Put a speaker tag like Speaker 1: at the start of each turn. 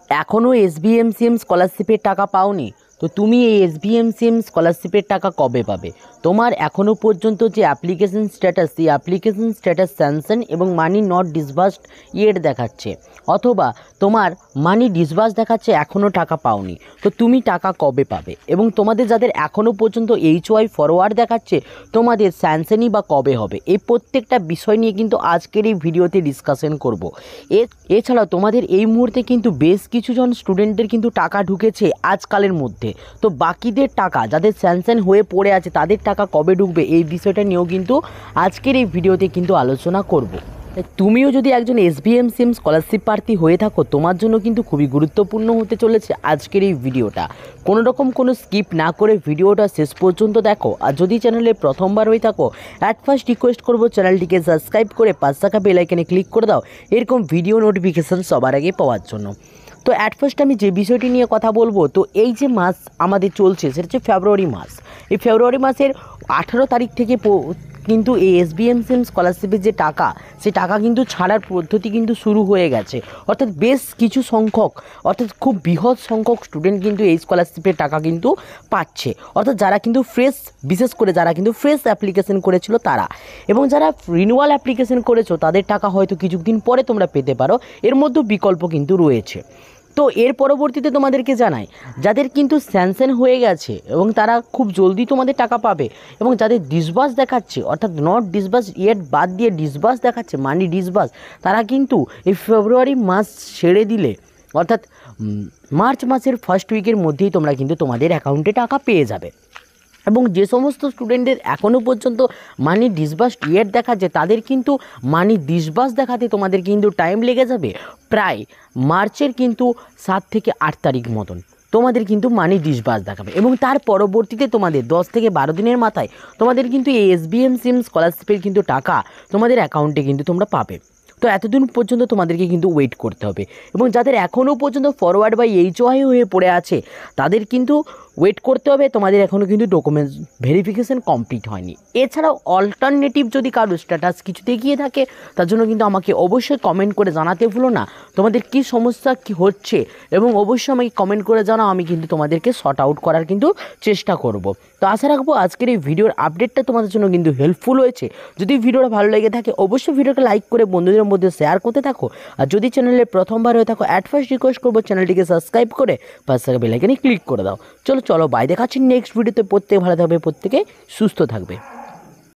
Speaker 1: এখনও এসবিএমসিএম স্কলারশিপের টাকা পাওনি, তো তুমি এই এসবিএমসিএম স্কলারশিপের টাকা কবে পাবে? তোমার এখনও পর্যন্ত যে অ্যাপ্লিকেশন স্ট্যাটাস, সেই অ্যাপ্লিকেশন স্ট্যাটাস স্যাংশন এবং মানি নট ডিসবার্সড ইয়েট দেখাচ্ছে, অথবা তোমার মানি ডিসবার্স দেখাচ্ছে, এখনও টাকা পাওনি। তো তুমি টাকা কবে পাবে? এবং তোমাদের যাদের এখনও পর্যন্ত HY ফরওয়ার্ড দেখাচ্ছে, তোমাদের স্যাংশনই বা কবে হবে? এই প্রত্যেকটা বিষয় নিয়ে কিন্তু আজকের এই ভিডিওতে ডিসকাশন করব। এছাড়াও তোমাদের এই মুহূর্তে কিন্তু বেশ কিছুজন স্টুডেন্টদের কিন্তু টাকা ঢুকেছে আজকালের মধ্যে। তো বাকিদের টাকা, যাদের স্যাংশন হয়ে পড়ে আছে, তাদের টাকা কবে ঢুকবে, এই বিষয়টা নিয়েও কিন্তু আজকের এই ভিডিওতে কিন্তু আলোচনা করব। তুমিও যদি একজন এসবিএমসিএম স্কলারশিপ প্রার্থী হয়ে থাকো, তোমার জন্য কিন্তু খুবই গুরুত্বপূর্ণ হতে চলেছে আজকের এই ভিডিওটা। কোনো রকম কোনো স্কিপ না করে ভিডিওটা শেষ পর্যন্ত দেখো। আর যদি চ্যানেলে প্রথমবার হয়ে থাকো, অ্যাট ফার্স্ট রিকোয়েস্ট করবো চ্যানেলটিকে সাবস্ক্রাইব করে পাঁচ থাকা বেল আইকনে ক্লিক করে দাও এরকম ভিডিও নোটিফিকেশান সবার আগে পাওয়ার জন্য। তো অ্যাট ফার্স্ট আমি যে বিষয়টি নিয়ে কথা বলবো, তো এই যে মাস আমাদের চলছে সেটা হচ্ছে ফেব্রুয়ারি মাস। এই ফেব্রুয়ারি মাসের 18 তারিখ থেকে কিন্তু এই এসবিএমসিএম স্কলারশিপের যে টাকা, সে টাকা কিন্তু ছাড়ার পদ্ধতি কিন্তু শুরু হয়ে গেছে। অর্থাৎ বেশ কিছু সংখ্যক, অর্থাৎ খুব বৃহৎ সংখ্যক স্টুডেন্ট কিন্তু এই স্কলারশিপের টাকা কিন্তু পাচ্ছে। অর্থাৎ যারা কিন্তু ফ্রেশ, বিশেষ করে যারা কিন্তু ফ্রেশ অ্যাপ্লিকেশন করেছিল তারা, এবং যারা রিনিউয়াল অ্যাপ্লিকেশন করেছো তাদের টাকা হয়তো কিছুদিন পরে তোমরা পেতে পারো। এর মধ্যে বিকল্প কিন্তু রয়েছে। তো এর পরবর্তীতে তোমাদেরকে জানাই, যাদের কিন্তু স্যাংশন হয়ে গেছে এবং তারা খুব জলদি তোমাদের টাকা পাবে, এবং যাদের ডিসবার্স দেখাচ্ছে, অর্থাৎ নট ডিসবার্স ইয়েট বাদ দিয়ে ডিসবার্স দেখাচ্ছে, মানি ডিসবার্স, তারা কিন্তু এই ফেব্রুয়ারি মাস ছেড়ে দিলে, অর্থাৎ মার্চ মাসের ফার্স্ট উইকের মধ্যেই তোমরা কিন্তু তোমাদের অ্যাকাউন্টে টাকা পেয়ে যাবে। এবং যে সমস্ত স্টুডেন্টদের এখনও পর্যন্ত মানি ডিসবার্স ইয়েট দেখাচ্ছে, তাদের কিন্তু মানি ডিসবার্স দেখাতে তোমাদের কিন্তু টাইম লেগে যাবে প্রায় মার্চের কিন্তু 7 থেকে 8 তারিখ মতন। তোমাদের কিন্তু মানি ডিসবার্স দেখাবে, এবং তার পরবর্তীতে তোমাদের 10 থেকে 12 দিনের মাথায় তোমাদের কিন্তু এই এসবিএমসিএম স্কলারশিপের কিন্তু টাকা তোমাদের অ্যাকাউন্টে কিন্তু তোমরা পাবে। তো এতদিন পর্যন্ত তোমাদেরকে কিন্তু ওয়েট করতে হবে। এবং যাদের এখনও পর্যন্ত ফরওয়ার্ড বা HY হয়ে পড়ে আছে, তাদের কিন্তু ওয়েট করতে হবে। তোমাদের এখনও কিন্তু ডকুমেন্টস ভেরিফিকেশান কমপ্লিট হয়নি। এছাড়াও অল্টারনেটিভ যদি কারো স্ট্যাটাস কিছু দেখিয়ে থাকে, তার জন্য কিন্তু আমাকে অবশ্যই কমেন্ট করে জানাতে ভুলো না তোমাদের কী সমস্যা কী হচ্ছে, এবং অবশ্যই আমাকে কমেন্ট করে জানাও, আমি কিন্তু তোমাদেরকে শর্ট আউট করার কিন্তু চেষ্টা করব। তো আশা রাখবো আজকের এই ভিডিওর আপডেটটা তোমাদের জন্য কিন্তু হেল্পফুল হয়েছে। যদি ভিডিওটা ভালো লেগে থাকে, অবশ্যই ভিডিওটা লাইক করে বন্ধুদের মধ্যে শেয়ার করতে থাকো। আর যদি চ্যানেলে প্রথমবার হয়ে থাকো, অ্যাট ফার্স্ট রিকোয়েস্ট করবো চ্যানেলটিকে সাবস্ক্রাইব করে পাশে থাকা বেল আইকনে ক্লিক করে দাও। চলো বাই, দেখাচ্ছি নেক্সট ভিডিওতে। প্রত্যেকে ভালো থাকবে, প্রত্যেকে সুস্থ থাকবে।